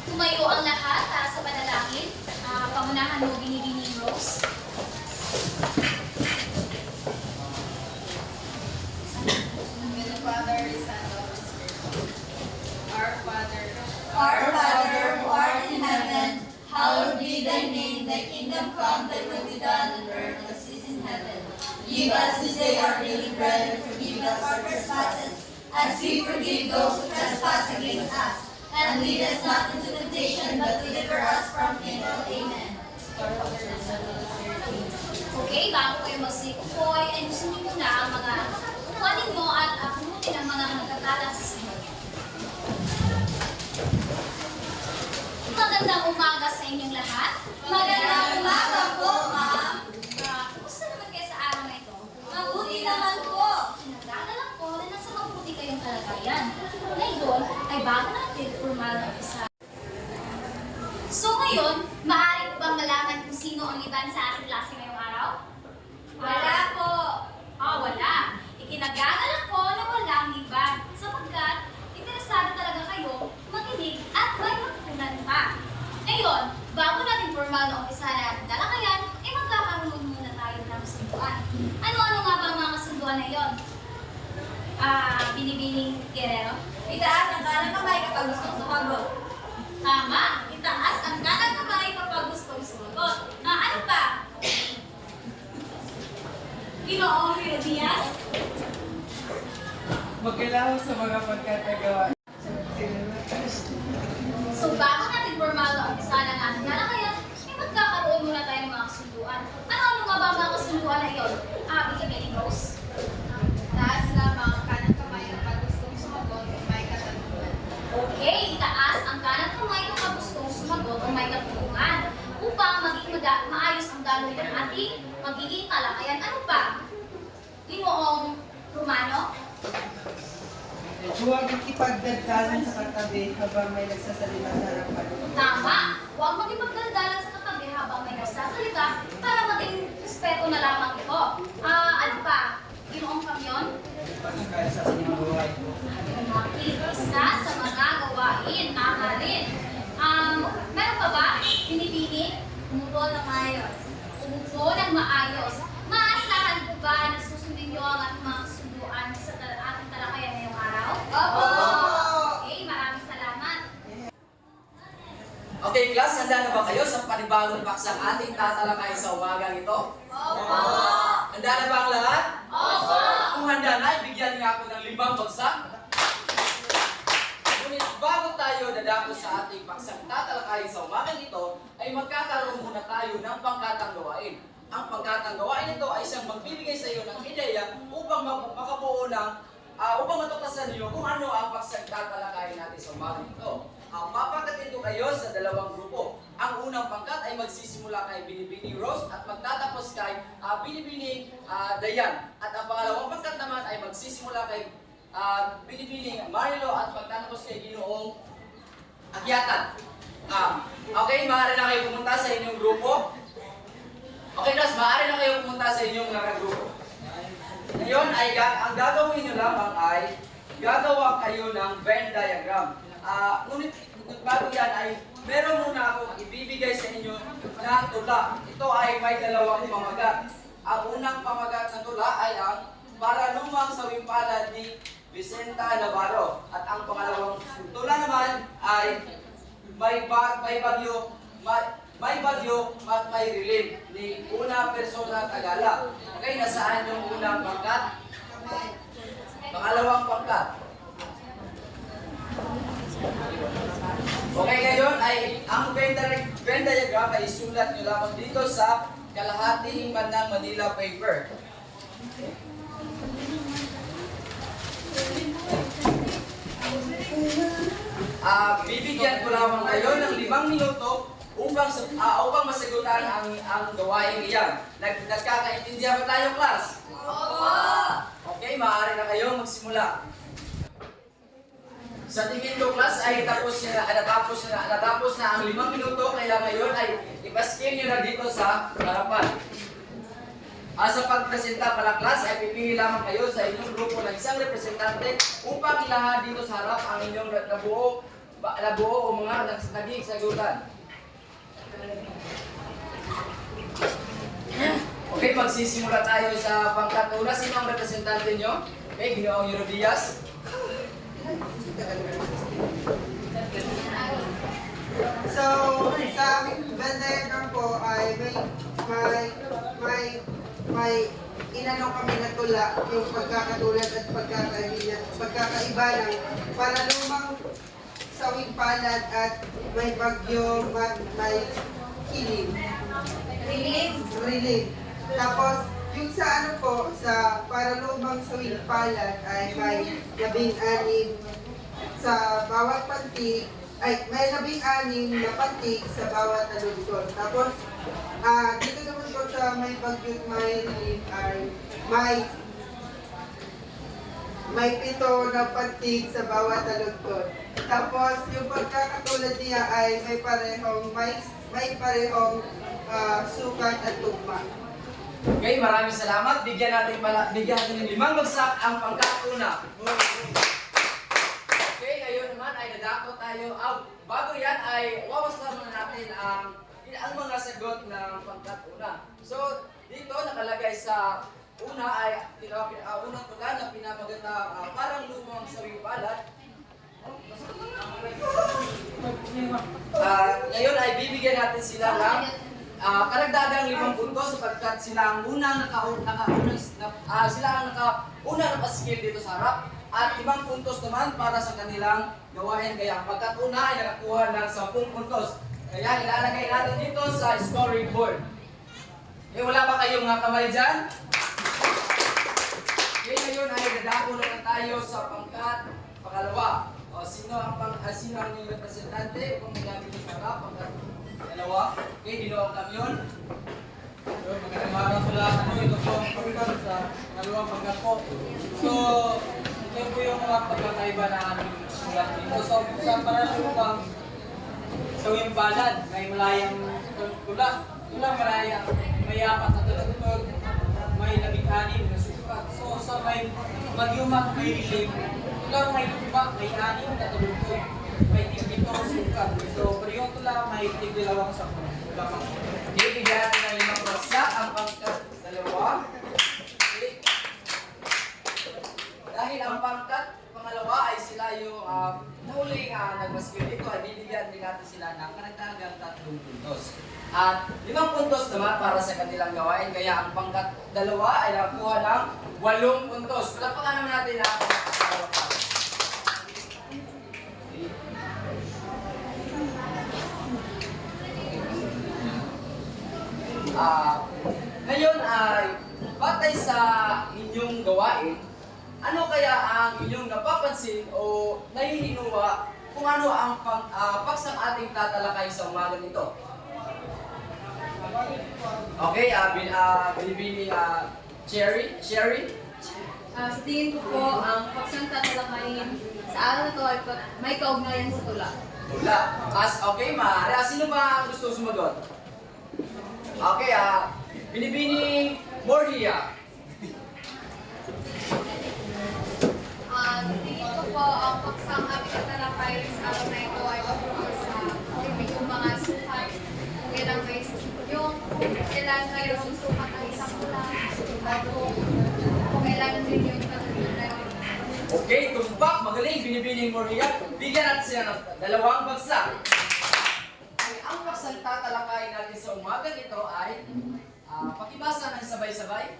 Tumayo ang lahat para sa panalangin. Pangunahan mo, Binibining Rose. Father, Son, Holy Spirit. Our Father, who art in heaven, hallowed be thy name. Thy kingdom come, thy will be done on earth as it is in heaven. Give us this day our daily bread, and forgive us our trespasses, as we forgive those who trespass against us. And lead us not into temptation, but deliver us from evil. Amen. our Father, Son, Holy Spirit. Okay, bago kayo magsikupoy, ay gusto niyo muna ang mga kuhanin mo at punutin ang mga nagkakalat sa Senyor. Magandang umaga sa inyong lahat. Magandang umaga po, ma'am. Kumusta naman kayo sa araw na ito? Mabuti naman po. Nagdadalang ko na nasa mabuti kayong kalagayan. Ngayon ay bago natin formal na umpisa. So ngayon, maaari ko bang malaman kung sino ang iban sa ating klase ngayong araw? Wala po. Wala. Ikinagagalak ko na walang iban sapagkat interesado talaga kayo makinig at may matutunan pa. Ngayon, bago natin formal na umpisa na ating talakayan, ay magkakaroon muna tayo ng sunduan. Ano-ano nga ba ang mga kasunduan na iyon? Binibining Guerrero? Itaas ang kanang kamay kapag gustong sumagot. Tama! Itaas ang kanang kamay kapag gustong sumagot. Ano pa? Ginoong Rio Diaz? Magkailangan sa mga pagkatagawa. So bago natin formal na umpisa ng ating talakayan, ay magkakaroon muna tayo ng mga kasunduan. Ano-ano nga ba ang mga kasunduan na iyon? Binibining Rose? Taas lamang ang kanang kamay kapag gustong sumagot o may katanungan. Okay, itaas ang kanang kamay kapag gustong sumagot o may katanungan upang maging maayos ang daloy ng ating magiging talakayan. Ano pa? Ginoong Romano? Huwag ikipagdagdagan sa katabi habang may nagsasalita sa harapan. Tama! Huwag magipagdaldalan sa katabi habang may nagsasalita para maging respeto na lamang ito. Ano pa? Ginoong Kamyon? Pagkakaisa sa inyong buhay. Isa sa mga gawain, mahalin. Meron pa ba? Binibini? Umupo na maayos. Umupo ng maayos. Maasahan ko ba na susundin niyo ang ating mga kasunduan sa ating talakayan ngayong araw? Opo! Okay, maraming salamat. Okay, class, handa na ba kayo sa panibagong paksang ating tatalakay sa umagang ito? Opo! Handa na ba ang lahat? Opo! Kung handa na, ibigyan niya ako ng 5 bagsak. Ngunit bago tayo dadako sa ating paksang tatalakay sa umagang ito, ay magkakaroon muna tayo ng pangkatang gawain. Ang pangkatang gawain ito ay isang magbibigay sa iyo ng ideya upang makabuo ng upang matuklasan niyo kung ano ang paksang tatalakayin natin sa umagang ito. Papagkatin ko kayo sa dalawang grupo. Ang unang pangkat ay magsisimula kay Binibining Rose at magtatapos kay Binibining Dayan. At ang pangalawang pangkat naman ay magsisimula kay Binibining Marilo at magtatapos kay Ginoong Agyatan. Okay, maaari na kayo pumunta sa inyong grupo. Okay, guys, maaari na kayo pumunta sa inyong mga grupo. Ngayon ay ang gagawin nyo lamang ay gagawa kayo ng Venn diagram. Ngunit bago yan ay meron muna akong ibibigay sa inyo na tula. Ito ay may dalawang pamagat. Ang unang pamagat na tula ay ang Paranumang Sawimpalad ni Vicenta Navarro. At ang pangalawang tula naman ay may bagyo at may rilim ni Una Persona Tagala. Okay, nasaan yung unang pangkat? Pangalawang pangkat. Okay, ngayon ay ang Venn diagram ay isulat nyo lamang dito sa kalahating bandang Manila paper. Bibigyan ko lamang kayo ng 5 minuto upang masagutan ang gawain iyan. Nagkakaintindihan ba tayo, class? Opo! Okay, maaari na kayo magsimula. Sa tingin ko, class, ay natapos na ang 5 minuto, kaya ngayon ay ipaskin nyo na dito sa harapan. Sa pagpresenta pala, class, ay pipili lamang kayo sa inyong grupo ng isang representante upang ilahan dito sa harap ang inyong nabuong nabuo o mga naging sagutan. Okay, magsisimula tayo sa pangkat una. Sino ang representante nyo? Okay, Ginoong Herodias. So, sa aming bandayagan po ay may inano kami na tula, yung pagkakatulad at pagkakaiba ng panalumang sawing palad at may bagyo, may hiling. Rilig. Tapos, yung sa ano po, sa panalumang sawing palad ay may 16 sa bawat pantig, ay may 16 na pantig sa bawat taludtod. Tapos, dito naman po sa may bagyo at may rilig ay may 7 na pantig sa bawat taludtod. Tapos, yung pagkakatulad niya ay may parehong sukat at tugma. Okay, maraming salamat. Bigyan natin ng 5 bagsak ang pangkat una. Okay, ngayon naman ay dadako tayo. Bago yan ay wawasan muna natin ang mga sagot ng pangkat una. So, dito nakalagay sa una ay unang tula na pinamaganda parang lumang sawing palad. Ngayon ay bibigyan natin sila ng karagdagang 5 puntos sapagkat sila ang unang nakaunang paskil dito sa harap at 5 puntos naman para sa kanilang gawain. Kaya ang pagkatuna ay nakakuha ng 10 puntos. Kaya ilalagay natin dito sa scoring board. Okay, wala ba kayong kamay dyan? Okay, ngayon ay dadako naman tayo sa pangkat pangalawa. Sino ang inyong representante kung magagawin sa harap? Pangkat dalawa. Okay, Ginoong Kamyon. Magandang araw sa lahat. Ito po ang pagkat sa pangalawang pangkat po. So, ito po yung mga pagkakaiba na aming sulat dito. So, sa panalumang sawing palad, may malayang tula. Malayang may 4 na talagtod, may 16 na sukat. So, sa may magyumak, may rilim. May lupa, may 6 na talagtod. May 7 sukat. So, pero yung tula, may 2 sa lamang. Okay, bigyan natin ng 5 bagsak ang pangkat dalawa. Okay. Dahil ang pangkat pangalawa ay sila yung huling nagmaskil dito, ay bibigyan din natin sila ng karagdagang 3 puntos. At 5 puntos naman para sa kanilang gawain, kaya ang pangkat dalawa ay nakuha ng 8 puntos. Palapakan naman natin ang pangkat. Ngayon ay batay sa inyong gawain, ano kaya ang inyong napapansin o nahihinuwa kung ano ang paksang ating tatalakay sa umaga nito? Okay, binibini Sherry? Sa tingin ko po, ang paksang tatalakayin sa araw na ito ay may kaugnayan sa tula. Tula. Okay, maaari. Sino ba ang gusto sumagot? Okay, binibini Mordia. Tingin ko po, ang paksang aming tatalakay sa araw na ito ay yung mga sukat. Kailang may yung kailangan mayroong sukat ang isang tula. Kailangan din yung katulad. Okay, tumpak, magaling, binibining Mordia. Bigyan natin siya ng 2 bagsak. Okay, ang paksang tatalakayin natin sa umaga nito ay pakibasa ng sabay-sabay.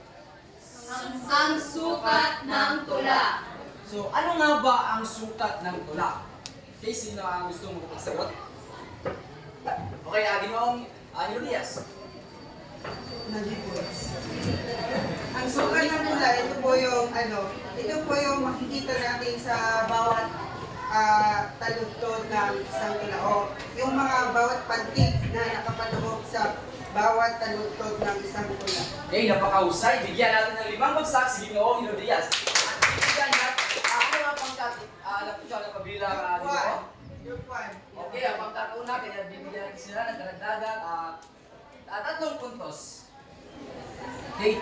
Ang sukat ng tula. So, ano nga ba ang sukat ng tula? Okay, sino ang gusto mong magsagot? Okay, Ginoong Herodias. Ang sukat ng tula, ito po yung makikita natin sa bawat taludtod ng isang tula o yung mga bawat pantig na nakapanuhog sa bawat taludtod ng isang tula. Okay, napakahusay. Bigyan natin ng 5 bagsak si Ginoong Herodias. At bigyan natin, ano nga pangkat, alam ko siya na kabilang Ginoong? Okay, ang pangkat una, kaya bibigyan natin sila ng karagdagan 3 puntos. Okay,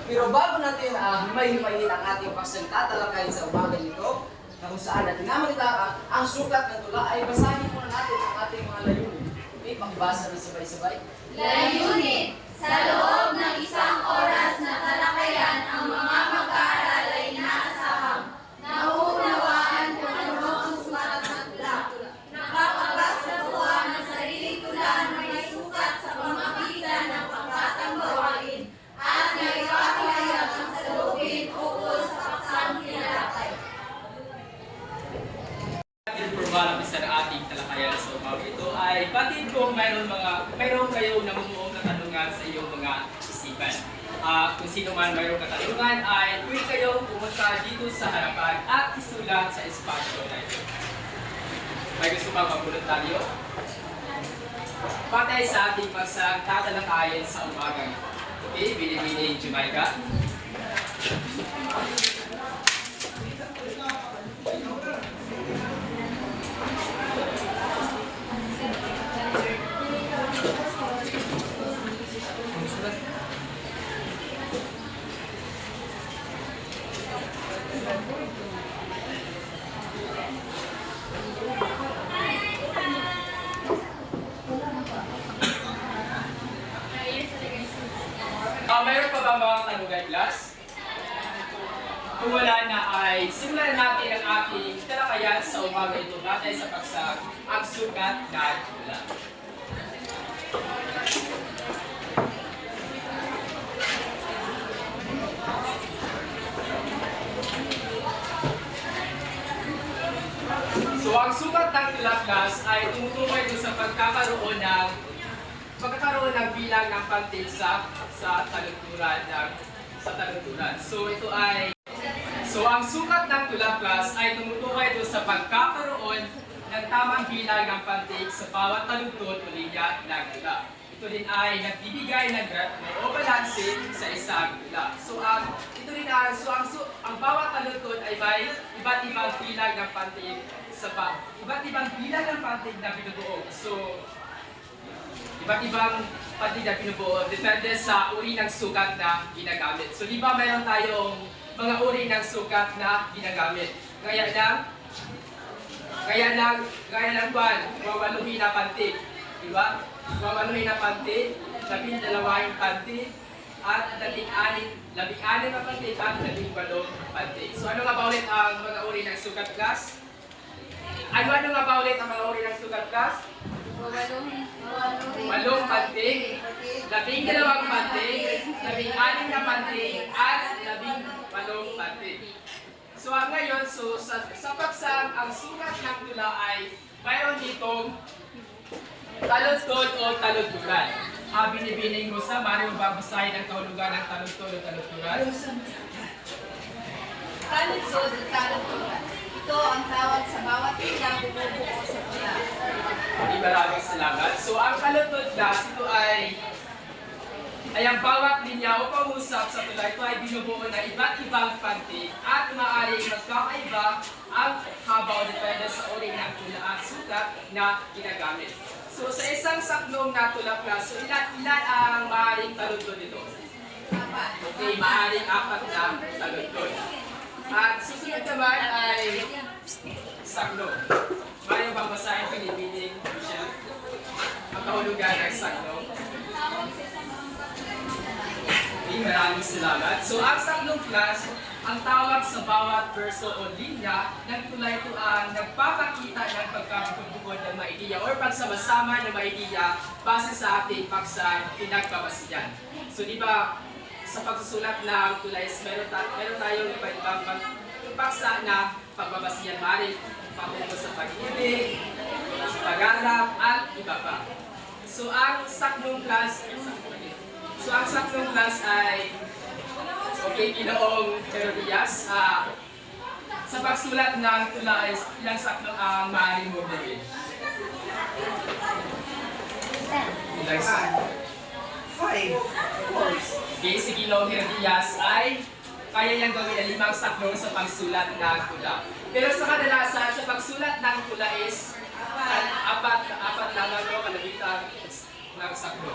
pero bago natin himay-himayin ang ating paksang tatalakayin sa umaga nito, na kung saan natin namagita ang sukat ng tula ay basahin muna natin ang ating mga layunin. Okay, pakibasa na sabay-sabay. Layunin, sa loob ng isang oras na talakayan ang mga mag-aaral ay inaasahang nauunawaan kung ano ang sukat ng tula. Nakakabasa buwan ng sariling tula na may sukat sa pamamagitan ng pangkatang gawain at naipapahayag ang salubin ukol sa paksang tinalakay. Formal isa ng ating talakayan sa umaga ito ay batid kung mayroon kayo namumuong katanungan sa iyong mga isipan. Kung sino man mayroong katanungan ay tuwing kayo pumunta dito sa harapan at isulat sa espasyo na ito. May gusto bang mag-voluntaryo? Patay sa ating tatalakayan sa umaga ito. Okay, Binibining Jamaica. Mayroon pa ba mga tanungan, class? Kung wala na ay simulan natin ang ating talakayan sa umaga ito batay sa paksang ang sukat ng tula. So ang sukat ng tula, class, ay tumutukoy doon sa pagkakaroon ng bilang ng pantig sa talunturan. So ang sukat ng tula, class, ay tumutukoy doon sa pagkakaroon ng tamang bilang ng pantig sa bawat taluntot o linya ng tula. Ito din ay nagbibigay ng o balanse sa isang tula. So ang bawat taluntot ay may iba't ibang bilang ng pantig na binubuo. So iba't ibang pantig na binubuo depende sa uri ng sukat na ginagamit. So di ba mayroon tayong mga uri ng sukat na ginagamit? Gaya ng wawaluhin na pantig, di ba? Wawaluhin na pantig, 12 pantig, at 16 na pantig at 18 pantig. So ano nga ba ulit ang mga uri ng sukat, class? Ano nga ba ulit ang mga uri ng sukat, class? 8 pantig, 12 pantig, 16 na pantig, at 18 pantig. So ngayon, sa paksang ang sukat ng tula ay mayroon ditong taludtod o taludturan. Binibining mo sa Mario, babasahin ang kahulugan ng taludtod o taludturan. Taludtod o taludturan. Ito ang tawag sa bawat bilang bumubuo sa tula. Maraming salamat. So ang taludtod, class, ito ay ang bawat linya o pangusap sa tula. Ito ay binubuo ng iba't ibang pantig at maaaring magkakaiba ang haba o depende sa uri ng tula at sukat na ginagamit. So sa isang saklong na tula, class, so ilan ang maaaring taludtod dito? Okay, maaaring 4 na taludtod. At susunod naman ay saklo. Maaaring babasahin Pilipining Michelle ang kahulugan ng saklo. Okay, maraming salamat. So ang saklong, class, ang tawag sa bawat verso o linya ng tula ito ang nagpapakita ng pagkabukod ng mga ideya o pagsama-sama ng mga ideya base sa ating paksang pinagbabasihan. So di ba sa pagsusulat ng tula is meron tayong iba-ibang paksa na pagbabasihan, maaaring patungo sa pag-ibig, sa pag-arap, at iba pa. So ang saklong, class, ay Ginoong Herodias. Sa pagsulat ng tula is ilang saklo ang maaaring mo gawin? Ilang saklo? 5, of course. Okay, si Ginoong Herodias ay kaya niyang gawin ang 5 saklo sa pagsulat ng tula. Pero sa kadalasan, sa pagsulat ng tula is apat lamang o kalabitan ng saklo.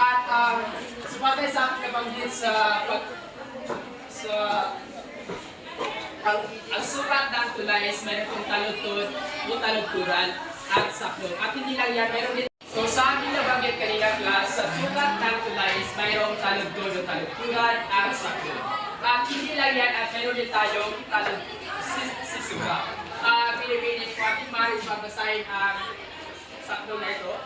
At subatay sa aking nabanggit sa ang sukat ng tulay is meron pong taludtod o taludturan at saklong. At hindi lang yan, meron din. So sa aking nabanggit kanina class, sa sukat ng tulay is mayroong taludtod o taludturan at saklong. At hindi lang yan, at meron din tayong sisura. Pinipili ko at maaaring babasahin ang saklong na ito.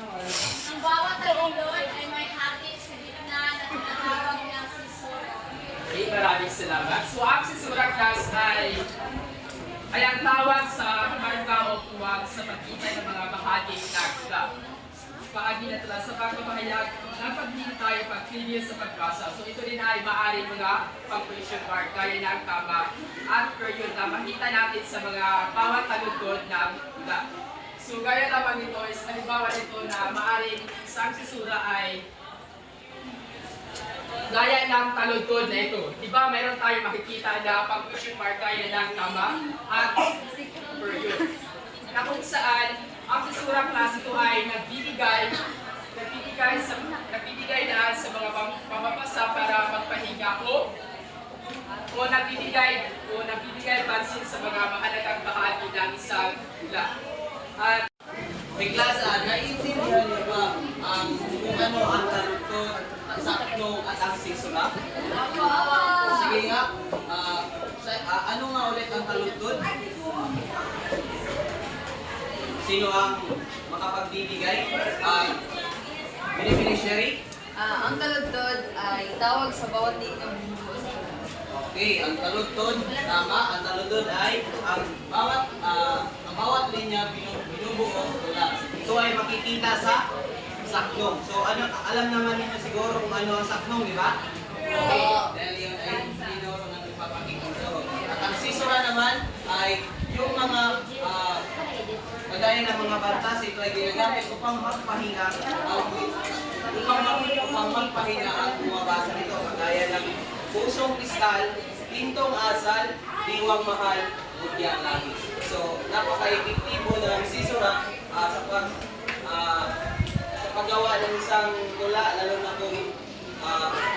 Ang bawat taludtod ay may hati sa gitna na tinatawag ng sisura. Okay, maraming salamat. So ang sisura class ay ang tawag sa marka o tuwag sa pagkitay ng mga bahagi ng akda. Paagi na tala sa pagpapahayag ng pagdili tayo pag-previous sa pagbasa. So ito din ay maaaring mga punctuation mark gaya ng tama at period na makita natin sa mga bawat taludtod ng akda. So gaya naman nito is halimbawa nito na maaaring isang sisura ay gaya ng taludtod na ito. Diba mayroon tayong makikita na punctuation mark gaya ng tama at period. Na kung saan ang sisura class ito ay nagbibigay daan sa mga pamabasa para magpahinga o nagbibigay pansin sa mga mahalagang bahagi ng isang tula. At May klasa, naiintindihan niyo ba kung ano ang taludtod, ang saklong at ang sisura? Sige nga, ano nga ulit ang taludtod? Sino ang makapagbibigay? Beneficiary? Ang taludtod ay tawag sa bawat linyang binubuo sa tula. Okay, ang taludtod, tama, ang taludtod ay ang bawat linya binubuo tula. Ito ay makikita sa saklong. So alam naman niyo siguro kung ano ang saklong, di ba? Okay, dahil yun ay sinuro ng ipapakita. At ang sisura naman ay yung mga kagaya ng mga batas, ito ay ginagamit upang magpahinga ang bumabasa nito. Kagaya ng pusong piskal, pintong asal, diwang mahal, budyang langit. So, napaka-epektibo ng sisura sa paggawa ng isang tula, lalo na kung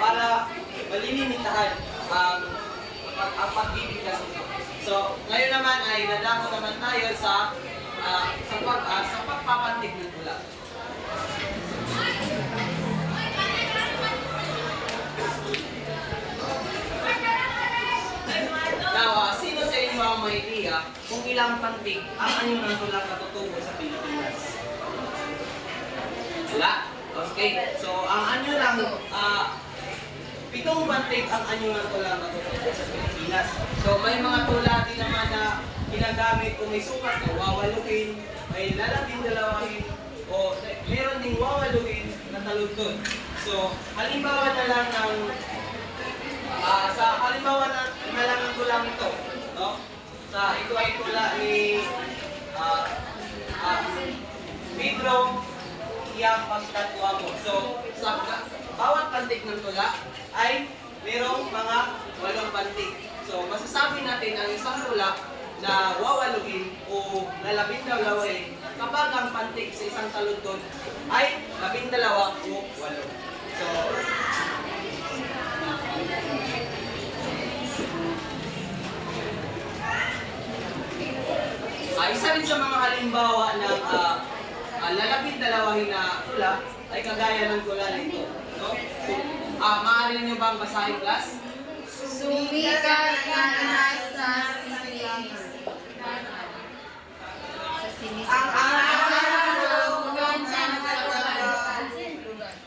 para malilimitahan ang pagbibigkas nito. So, ngayon naman ay nadako naman tayo sa pagpapantig ng tula. Now, sino sa inyo ang may idea kung ilang pantig ang anyong ng tula katutubo sa Pilipinas? Wala? Okay. So, ang anyo lang, 7 pantig ang anyo ng tula katutubo sa Pilipinas. So, may mga tula din naman na ginagamit kung may sukat na wawaluhin, may lalabing-dalawahin, o meron ding wawaluhin na taludtod. So, halimbawa na lang ng ng tulang ito, no? Ito ay tula ni Pedro Iyang Pagkatuamo. So, sa bawat pantig ng tula ay merong mga 8 pantig. So, masasabi natin ang isang tula na wawaluhin o lalabing-dalawahin kapag ang pantig sa isang taludtod ay 12 o 8. So, isa rin sa mga halimbawa ng lalabing-dalawahin na tula ay kagaya ng tula nito. No? So, maaari niyo bang basahin, class? Sumikat ka na sa sinis. Ang araw sa nagkakaroon.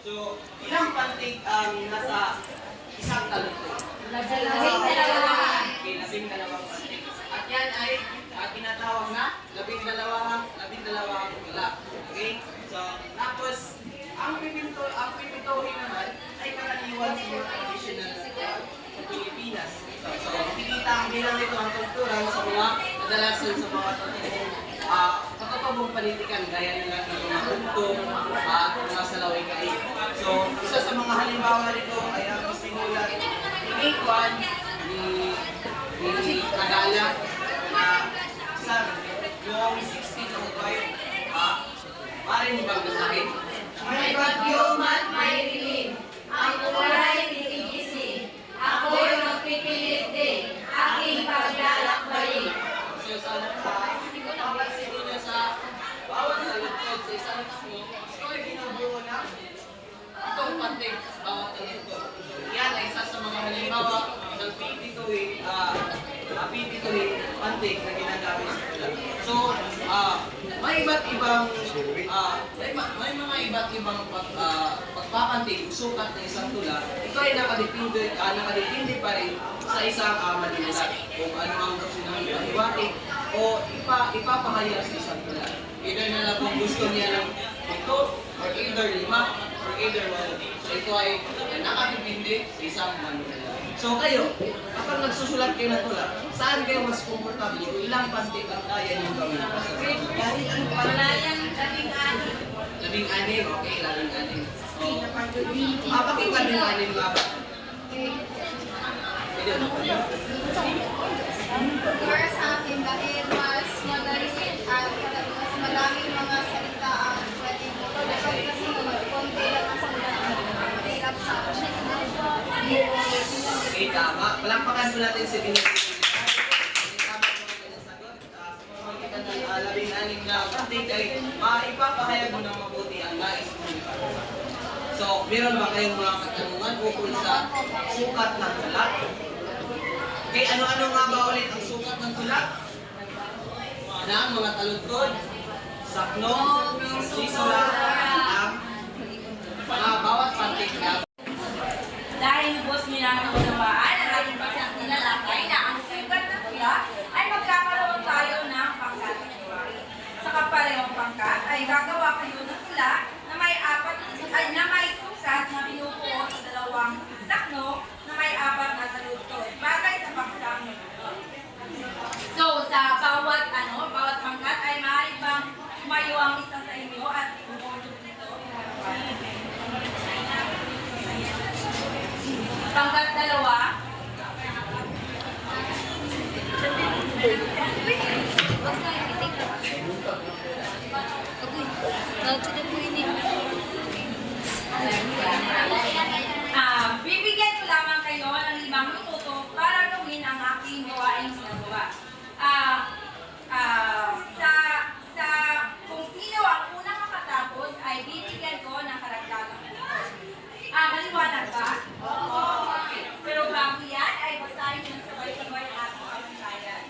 So, ilang pantig ang nasa isang taludtod? 12. Okay, 12 pantig. At yan ay tinatawag na 12 tula. Okay? So, tapos, ang pipintuhin naman ay karaniwan sa mga traditional sa Pilipinas. So, makikita ang bilang nito ang kulturan sa mga kadalasan sa mga patutubong panitikan gaya nila ng mga huntong at mga salaway kain. So, isa sa mga halimbawa nito ay ang sinulat ni Kwan, ni Kadala, na sa noong 1605, maaaring mo bang basahin? May bagyo man may dilim, ang kulay titigisin. Ako'y magpipilit din, aking isang takbo, ito ay binubuo ng itong pantig sa bawat talento. Yan ay isa sa mga halimbawa ng pipituin, pantig na ginagamit sa tula. So, may iba't ibang, may mga iba't ibang pagpapantig, sukat ng isang tula. Ito ay nakadepende pa rin sa isang manimulat kung ano ang gusto ng ipahiwatig o ipapahayag sa isang tula. Either na lang kung gusto niya ng ito, or either 5, or either 1. So ito ay nakadepende sa isang manimulat. So kayo, kapag nagsusulat kayo ng tula, saan kayo mas komportable? Ilang pantig ang kaya niyong gawin? Labing-anim, okay, labing-anim. Bakit labing-anim nga ba? Para sa akin, dahil mas madali at mas madaming mga salita ang pwedeng mo. Kasi konti lang ang salita ang hirap sa akin. Okay, tama. Palampakan po natin si Binibini. Tama po ang kanyang sagot. Pagkitan ng labing-anim na pantig ay maipapahayag mo ng mabuti ang nais mo ipagawa. So, meron ba kayong mga katanungan ukol sa sukat ng tula? Okay, ano-ano nga ba ulit ang sukat ng tula? Ang mga taludtod, sakno, sisura, ang mga bawat pantig na. Dahil lubos niyo na naunawaan ang ating pagsang tinalakay na ang sukat ng tula ay magkakaroon tayo ng pangkatagawin. Sa kaparehong pangkat ay gagawa kayo ng tula na may sukat na binubuo sa dalawang sakno na may 4 na taludtod bagay sa paksang. So sa bawat pangkat ay maaari bang tumayo ang isa sa inyo at ibubuo dito? Pangkat 2. Bibigyan ko lamang kayo ng 5 minuto para gawin ang aking gawaing ginagawa. Kung sino ang unang makatapos ay bibigyan ko ng karagdagang puntos. Maliwanag ba? Okay. Pero bago yan ay basahin nyo sabay-sabay ang ating pamatayan.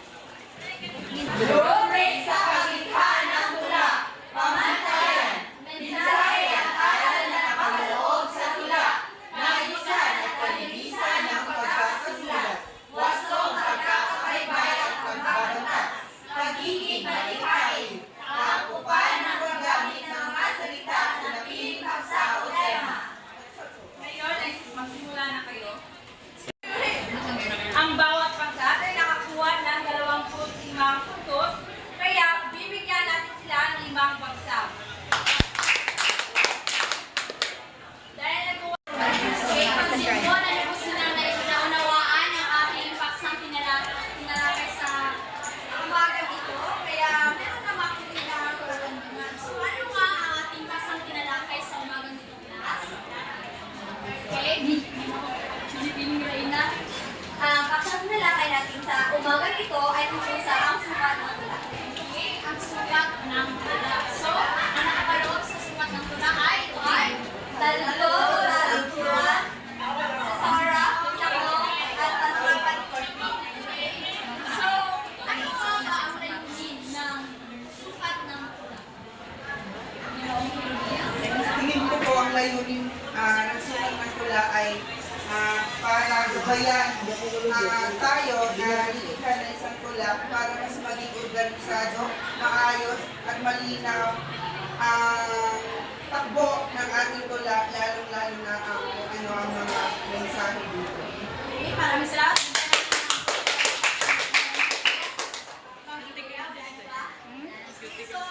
Rubric sa paglikha ng tula. Pamantayan. Mensahe at aral na nakaloob sa tula. Naisan at kalinisan ng pagkakasulat. Wastong pagkakabaybay at pagbabatas. Pagiging malikhain. Kakupan ng paggamit ng mga salita sa napiling paksa o tema. Ngayon ay magsimula na kayo. Ang bawat pangkat ay nakakuha ng 25 puntos, kaya bibigyan natin sila ng 5 bagsak. Dahil nagawa Pagsimbo na lubos na naunawaan ang ating paksang tinalakay sa umagang ito, kaya meron na makikita ang katanungan. So ano nga ang ating paksang tinalakay sa umagang ito, class? Okay, Pilipinong Reina. Ang paksang tinalakay natin sa umagang ito ay tungkol sa ang sukat ng tula. Okay, ang sukat ng tula. So, ang nakapaloob sa sukat ng tula ay ito ay talito, talituan, sasara, sakno, at tatlapan korpi. So, ano nga ba ang layunin ng sukat ng tula? Tingin ko po ang layunin ng sukat ng tula ay para gabayan tayo na lilikha na isang tula para mas maging organisado, maayos at malinaw ang takbo ng ating tula, lalong-lalo na ang mga mensahe dito. Okay, maraming salamat. So,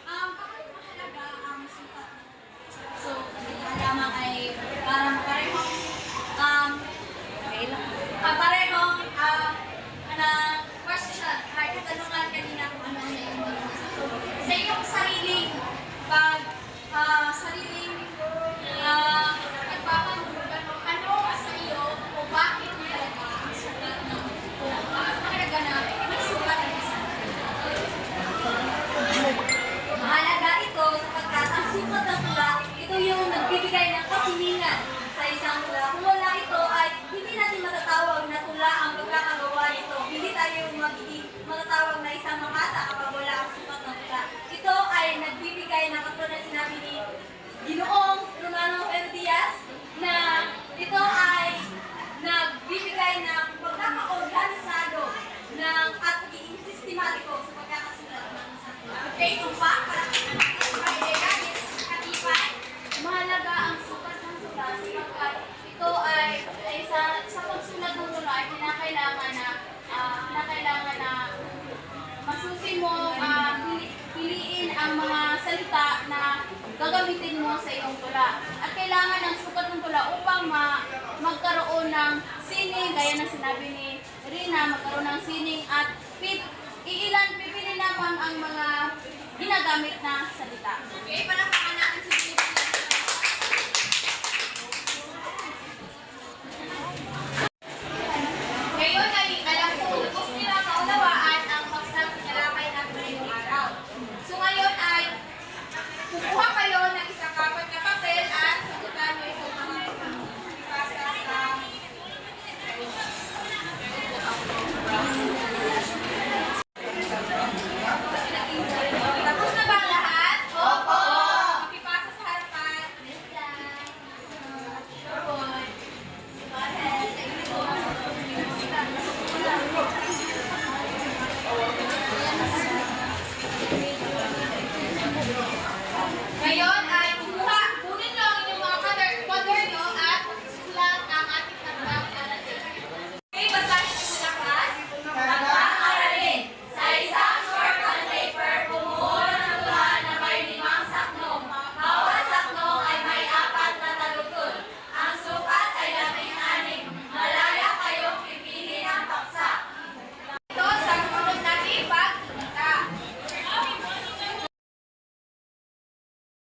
bakit mahalaga ang sukat? So, lamang ay parang parehong question, ay katanungan kanina kung ano ang layunin. So, sa iyong sariling pagpapandugan, ano sa iyo o bakit mahalaga ang sukat ng tula? Bakit mahalaga na may sukat ng isang tula? Mahalaga ito sapagkat Mahalaga ang sukat ng tula sapagkat ito ay sa pagsulat ng tula ay kinakailangan na masusin mo, piliin ang mga salita na gagamitin mo sa iyong tula. At kailangan ng sukat ng tula upang magkaroon ng sining, gaya ng sinabi ni Rina, magkaroon ng sining at pipili lamang ang mga ginagamit na salita. Okay, palakpakan